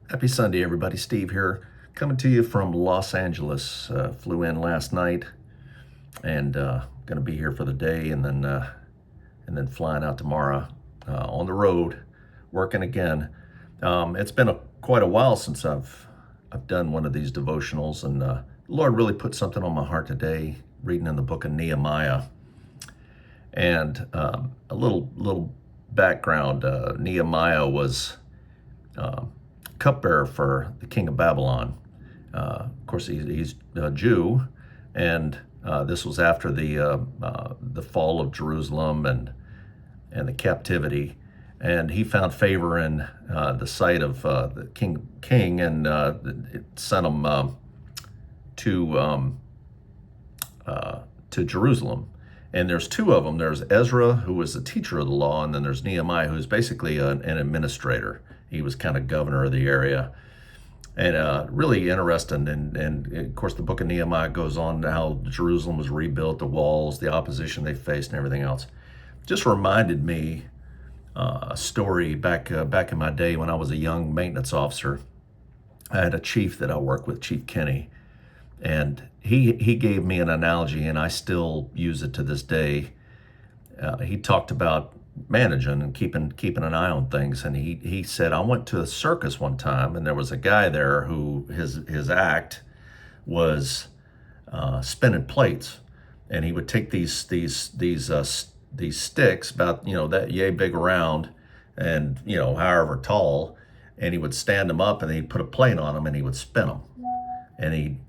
Happy Sunday, everybody. Steve here, coming to you from Los Angeles. Flew in last night, and going to be here for the day, and then flying out tomorrow. On the road, working again. It's been quite a while since I've done one of these devotionals, and the Lord really put something on my heart today, reading in the book of Nehemiah. And a little background: Nehemiah was cupbearer for the king of Babylon. Of course, he's a Jew, and this was after the fall of Jerusalem and the captivity. And he found favor in the sight of the king, and it sent him to Jerusalem. And there's two of them. There's Ezra, who was the teacher of the law, and then there's Nehemiah, who's basically an administrator. He was kind of governor of the area. And really interesting. And of course, the book of Nehemiah goes on to how Jerusalem was rebuilt, the walls, the opposition they faced, and everything else. Just reminded me a story back in my day when I was a young maintenance officer. I had a chief that I worked with, Chief Kenny, and he gave me an analogy, and I still use it to this day. He talked about managing and keeping an eye on things, and he said, I went to a circus one time, and there was a guy there who his act was spinning plates, and he would take these sticks about that yay big around, and however tall, and he would stand them up, and he'd put a plate on them, and he would spin them, and he'd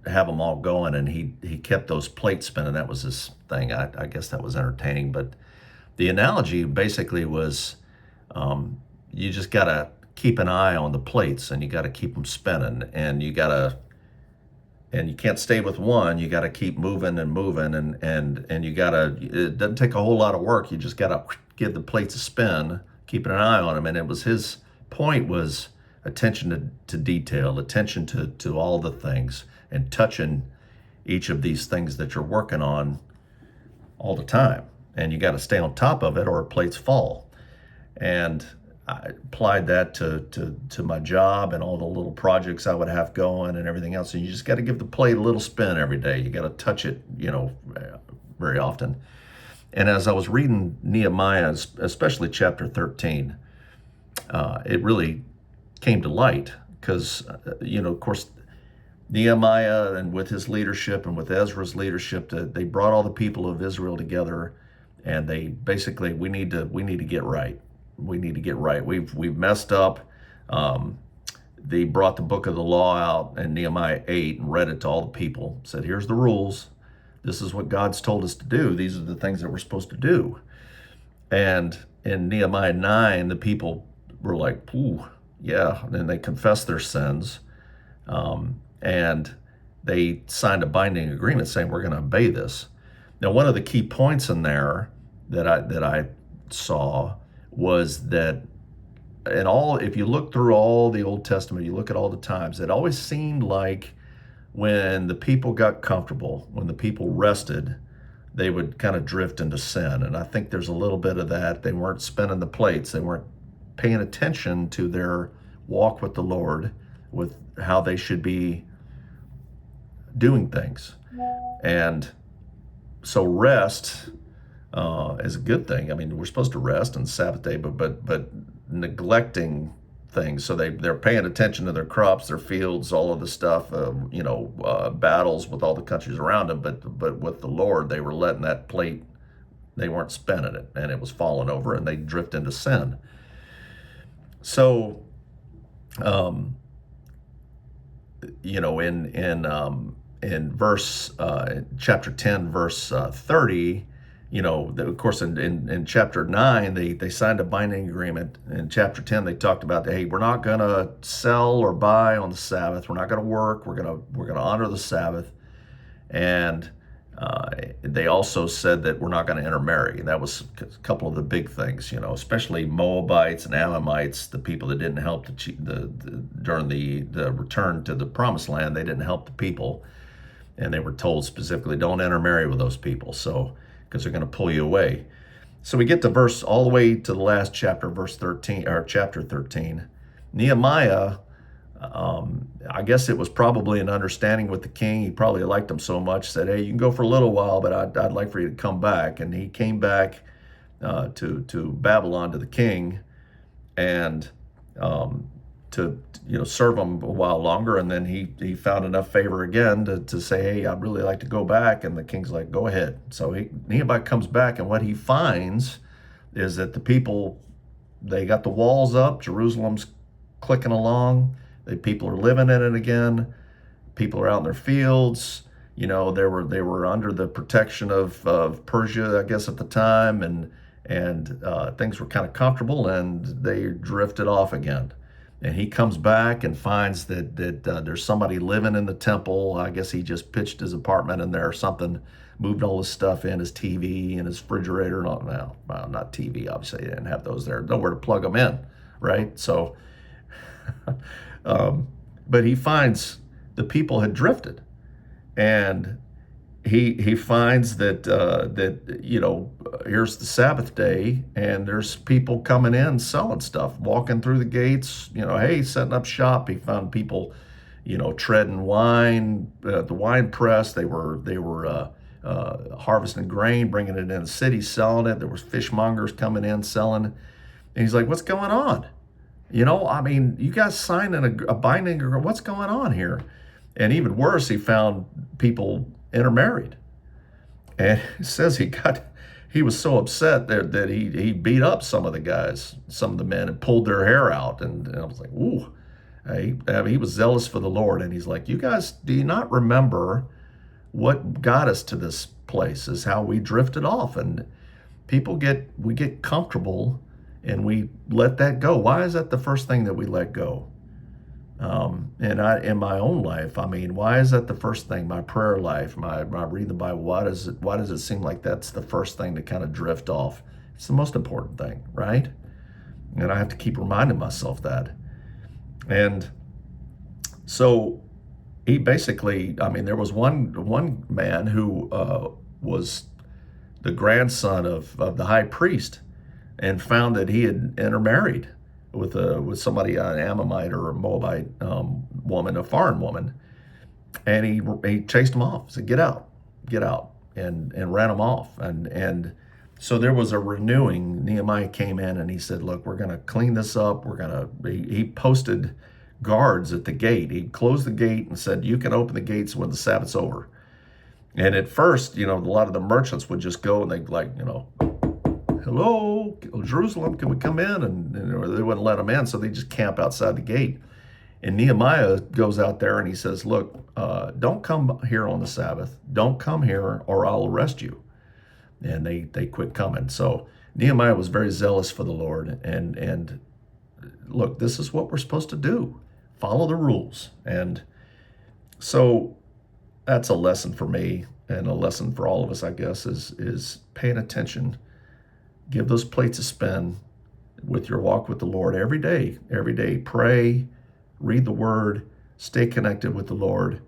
have them all going, and he kept those plates spinning. That was his thing. I guess that was entertaining, but the analogy basically was, you just got to keep an eye on the plates, and you got to keep them spinning, and you can't stay with one. You got to keep moving and moving, and you got to. It doesn't take a whole lot of work. You just got to give the plates a spin, keeping an eye on them. And it was his point was attention to detail, attention to all the things, and touching each of these things that you're working on all the time. And you got to stay on top of it, or plates fall. And I applied that to my job and all the little projects I would have going and everything else. And you just got to give the plate a little spin every day. You got to touch it, very often. And as I was reading Nehemiah, especially chapter 13, it really came to light because, of course, Nehemiah, and with his leadership and with Ezra's leadership, they brought all the people of Israel together. And they basically, we need to get right. We need to get right. We've messed up. They brought the book of the law out in Nehemiah 8 and read it to all the people. Said, here's the rules. This is what God's told us to do. These are the things that we're supposed to do. And in Nehemiah 9, the people were like, ooh, yeah. And then they confessed their sins. And they signed a binding agreement saying, we're going to obey this. Now, one of the key points in there that I saw was that if you look through all the Old Testament, you look at all the times, it always seemed like when the people got comfortable, when the people rested, they would kind of drift into sin. And I think there's a little bit of that. They weren't spinning the plates. They weren't paying attention to their walk with the Lord, with how they should be doing things. And so rest is a good thing. I mean, we're supposed to rest on Sabbath day, but neglecting things. So they're paying attention to their crops, their fields, all of the stuff. Battles with all the countries around them. But with the Lord, they were letting that plate. They weren't spinning it, and it was falling over, and they drift into sin. So, in verse chapter 10, verse 30, of course, in chapter 9, they signed a binding agreement. In chapter 10, they talked about, hey, we're not going to sell or buy on the Sabbath. We're not going to work. We're going to honor the Sabbath. And they also said that we're not going to intermarry. And that was a couple of the big things, especially Moabites and Ammonites, the people that didn't help during the return to the Promised Land. They didn't help the people. And they were told specifically, don't intermarry with those people, because they're going to pull you away. So we get to all the way to the last chapter, verse 13, or chapter 13. Nehemiah I guess it was probably an understanding with the king. He probably liked him so much, said, "Hey, you can go for a little while, but I'd like for you to come back." And he came back to Babylon to the king, and to serve him a while longer. And then he found enough favor again to say, "Hey, I'd really like to go back." And the king's like, "Go ahead." So Nehemiah comes back, and what he finds is that the people, they got the walls up, Jerusalem's clicking along, the people are living in it again, people are out in their fields. They were under the protection of Persia, I guess, at the time, and things were kind of comfortable, and they drifted off again. And he comes back and finds that there's somebody living in the temple. I guess he just pitched his apartment in there or something, moved all his stuff in, his TV and his refrigerator. Well, not TV, obviously, they didn't have those there. Nowhere to plug them in, right? So, but he finds the people had drifted, and he finds that here's the Sabbath day, and there's people coming in selling stuff, walking through the gates, hey, setting up shop. He found people treading wine at the wine press. They were harvesting grain, bringing it in the city, selling it. There was fishmongers coming in selling, and he's like, "What's going on? You guys signing a binding agreement? What's going on here?" And even worse, he found people intermarried. And it says he was so upset that he beat up some of the guys, some of the men, and pulled their hair out. And I was like, ooh. He was zealous for the Lord. And he's like, "You guys, do you not remember what got us to this place is how we drifted off?" And we get comfortable and we let that go. Why is that the first thing that we let go? In my own life, why is that the first thing? My prayer life, my reading the Bible, why does it seem like that's the first thing to kind of drift off? It's the most important thing, right? And I have to keep reminding myself that. And so he basically, there was one man who was the grandson of the high priest, and found that he had intermarried with somebody, an Ammonite or a Moabite woman, a foreign woman, and he chased him off. Said, get out," and ran him off. And so there was a renewing. Nehemiah came in and he said, "Look, we're going to clean this up. He posted guards at the gate. He closed the gate and said, "You can open the gates when the Sabbath's over." And at first, a lot of the merchants would just go and they'd "Hello, Jerusalem, can we come in?" And they wouldn't let them in, so they just camp outside the gate. And Nehemiah goes out there and he says, "Look, don't come here on the Sabbath. Don't come here or I'll arrest you." And they quit coming. So Nehemiah was very zealous for the Lord. And look, this is what we're supposed to do. Follow the rules. And so that's a lesson for me, and a lesson for all of us, I guess, is paying attention. Give those plates a spin with your walk with the Lord every day. Every day, pray, read the Word, stay connected with the Lord.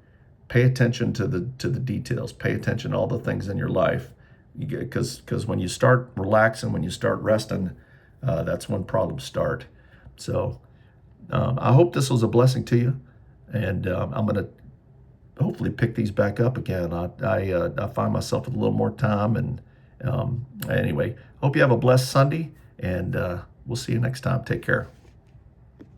Pay attention to the details. Pay attention to all the things in your life, because when you start relaxing, when you start resting, that's when problems start. So I hope this was a blessing to you, and I'm going to hopefully pick these back up again. I find myself with a little more time, and anyway, hope you have a blessed Sunday, and we'll see you next time. Take care.